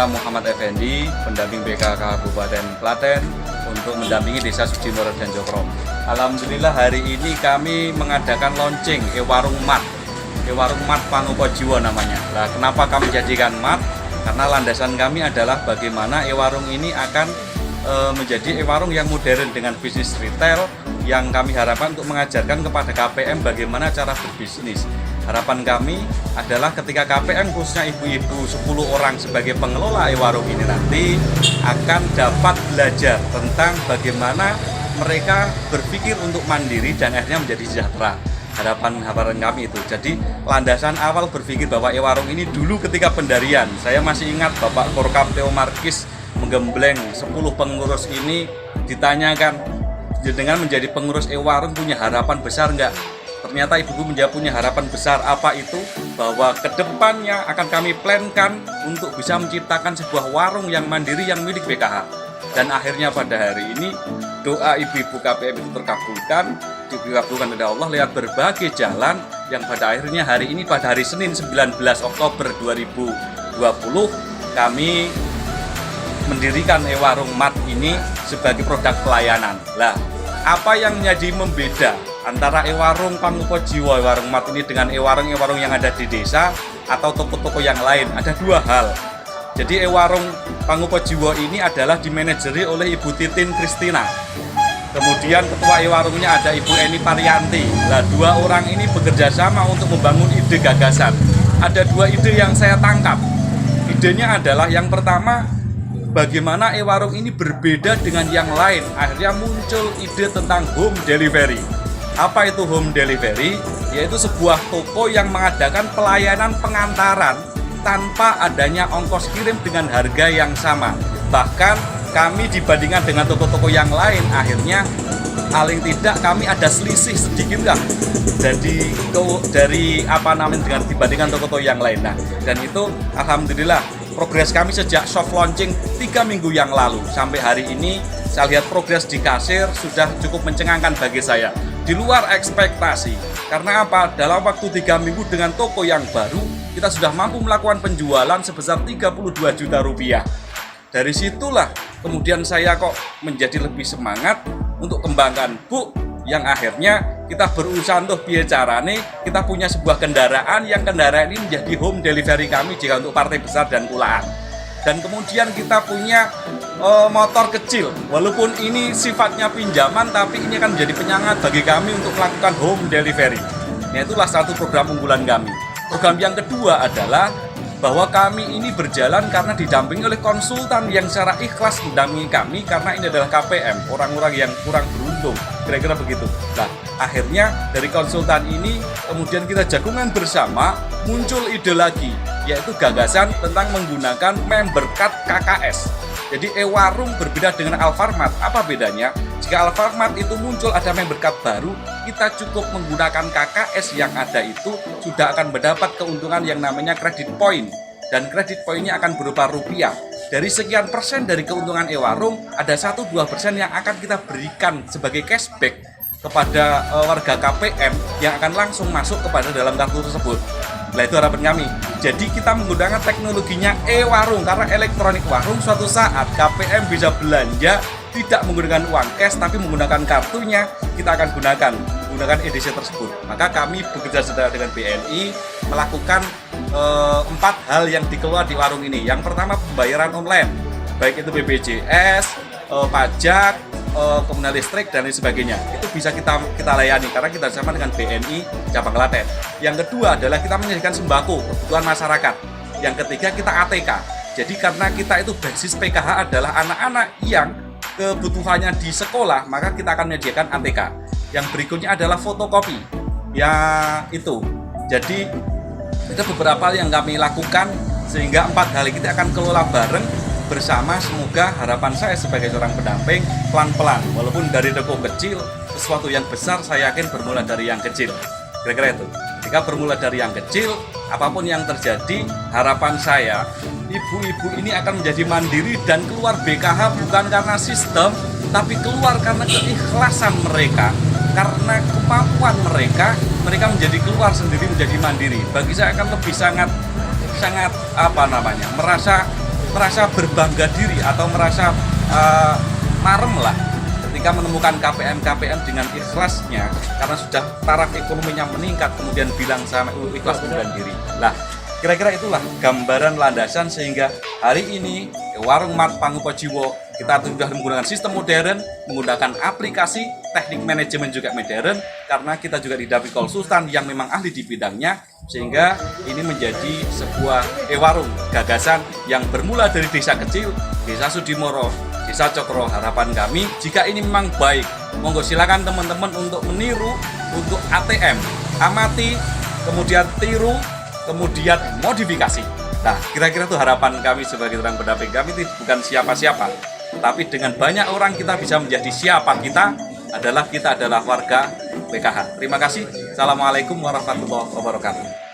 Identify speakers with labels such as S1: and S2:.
S1: Saya Muhammad Effendi, pendamping BKK Kabupaten Klaten untuk mendampingi Desa Sudimoro dan Jokro. Alhamdulillah hari ini kami mengadakan launching e-warung mat. E-warung mat Pangoko Jiwo namanya. Nah, kenapa kami jadikan mat? Karena landasan kami adalah bagaimana e-warung ini akan menjadi e-warung yang modern dengan bisnis retail yang kami harapkan untuk mengajarkan kepada KPM bagaimana cara berbisnis. Harapan kami adalah ketika KPM khususnya ibu-ibu 10 orang sebagai pengelola e-warung ini nanti akan dapat belajar tentang bagaimana mereka berpikir untuk mandiri dan akhirnya menjadi sejahtera. Harapan kami itu. Jadi landasan awal berpikir bahwa e-warung ini dulu ketika pendirian, saya masih ingat Bapak Korkap Theo Markis menggembleng 10 pengurus ini, ditanyakan, dengan menjadi pengurus e-warung punya harapan besar enggak? Ternyata ibu punya harapan besar. Apa itu? Bahwa kedepannya akan kami plankan untuk bisa menciptakan sebuah warung yang mandiri yang milik BKH. Dan akhirnya pada hari ini doa ibu-ibu KPM itu dikabulkan oleh Allah lewat berbagai jalan yang pada akhirnya hari ini pada hari Senin 19 Oktober 2020 kami mendirikan e-warung mat ini sebagai produk pelayanan. Lah, apa yang menjadi membeda antara e-warung Pangoko Jiwo, e-warung mat ini dengan e-warung yang ada di desa atau toko-toko yang lain? Ada dua hal. Jadi e-warung Pangoko Jiwo ini adalah dimanajeri oleh Ibu Titin Kristina. Kemudian ketua e-warungnya ada Ibu Eni Parianti. Nah, dua orang ini bekerja sama untuk membangun ide gagasan. Ada dua ide yang saya tangkap. Idenya adalah yang pertama, bagaimana e-warung ini berbeda dengan yang lain. Akhirnya muncul ide tentang home delivery. Apa itu home delivery? Yaitu sebuah toko yang mengadakan pelayanan pengantaran tanpa adanya ongkos kirim dengan harga yang sama. Bahkan kami dibandingkan dengan toko-toko yang lain, akhirnya paling tidak kami ada selisih sedikit lah dari dibandingkan toko-toko yang lain. Nah, dan itu alhamdulillah progres kami sejak soft launching 3 minggu yang lalu sampai hari ini saya lihat progres di kasir sudah cukup mencengangkan bagi saya, di luar ekspektasi. Karena apa? Dalam waktu 3 minggu dengan toko yang baru kita sudah mampu melakukan penjualan sebesar 32 juta rupiah. Dari situlah kemudian saya kok menjadi lebih semangat untuk kembangkan Bu, yang akhirnya kita berusaha untuk bicarane kita punya sebuah kendaraan yang kendaraan ini menjadi home delivery kami jika untuk partai besar dan kulaan. Dan kemudian kita punya motor kecil, walaupun ini sifatnya pinjaman tapi ini akan menjadi penyemangat bagi kami untuk melakukan home delivery. Nah, itulah satu program unggulan kami. Program yang kedua adalah bahwa kami ini berjalan karena didampingi oleh konsultan yang secara ikhlas mendampingi kami karena ini adalah KPM, orang-orang yang kurang beruntung, kira-kira begitu. Nah, akhirnya dari konsultan ini kemudian kita jagungan bersama, muncul ide lagi, yaitu gagasan tentang menggunakan member card KKS. Jadi e-warung berbeda dengan Alfamart. Apa bedanya? Jika Alfamart itu muncul ada member card baru, kita cukup menggunakan KKS yang ada itu sudah akan mendapat keuntungan yang namanya credit point. Dan credit pointnya akan berupa rupiah. Dari sekian persen dari keuntungan e-warung, ada 1-2% yang akan kita berikan sebagai cashback kepada warga KPM yang akan langsung masuk kepada dalam kartu tersebut. Nah, itu harapan kami. Jadi kita menggunakan teknologinya e-warung karena elektronik warung suatu saat KPM bisa belanja tidak menggunakan uang cash tapi menggunakan kartunya, kita akan gunakan EDC tersebut. Maka kami bekerja sama dengan BNI melakukan 4 hal yang dikelola di warung ini. Yang pertama pembayaran online, baik itu BPJS, pajak, komunal listrik dan lain sebagainya. Itu bisa kita layani karena kita sama dengan BNI cabang Klaten. Yang kedua adalah kita menyediakan sembako kebutuhan masyarakat. Yang ketiga kita ATK. Jadi karena kita itu basis PKH adalah anak-anak yang kebutuhannya di sekolah, maka kita akan menyediakan ATK. Yang berikutnya adalah fotokopi. Ya itu. Jadi itu beberapa hal yang kami lakukan sehingga 4 hal kita akan kelola bareng bersama. Semoga harapan saya sebagai seorang pendamping pelan-pelan, walaupun dari toko kecil sesuatu yang besar saya yakin bermula dari yang kecil. Kira-kira itu. Jika bermula dari yang kecil, apapun yang terjadi, harapan saya ibu-ibu ini akan menjadi mandiri dan keluar BKH bukan karena sistem, tapi keluar karena keikhlasan mereka, karena kemampuan mereka menjadi keluar sendiri menjadi mandiri. Bagi saya akan lebih sangat merasa merasa berbangga diri atau merasa marem lah ketika menemukan KPM dengan ikhlasnya karena sudah taraf ekonominya meningkat, kemudian bilang sama ikhlas mengundurkan diri. Lah, kira-kira itulah gambaran landasan sehingga hari ini warung Mat Pangupajiwo kita sudah menggunakan sistem modern, menggunakan aplikasi, teknik manajemen juga modern, karena kita juga didampingi konsultan yang memang ahli di bidangnya, sehingga ini menjadi sebuah warung gagasan yang bermula dari desa kecil, Desa Sudimoro, Desa Cokro. Harapan kami, jika ini memang baik, monggo silakan teman-teman untuk meniru, untuk ATM, amati, kemudian tiru, kemudian modifikasi. Nah, kira-kira itu harapan kami sebagai orang pendamping. Kami bukan siapa-siapa, tapi dengan banyak orang kita bisa menjadi siapa kita adalah warga PKH. Terima kasih. Assalamualaikum warahmatullahi wabarakatuh.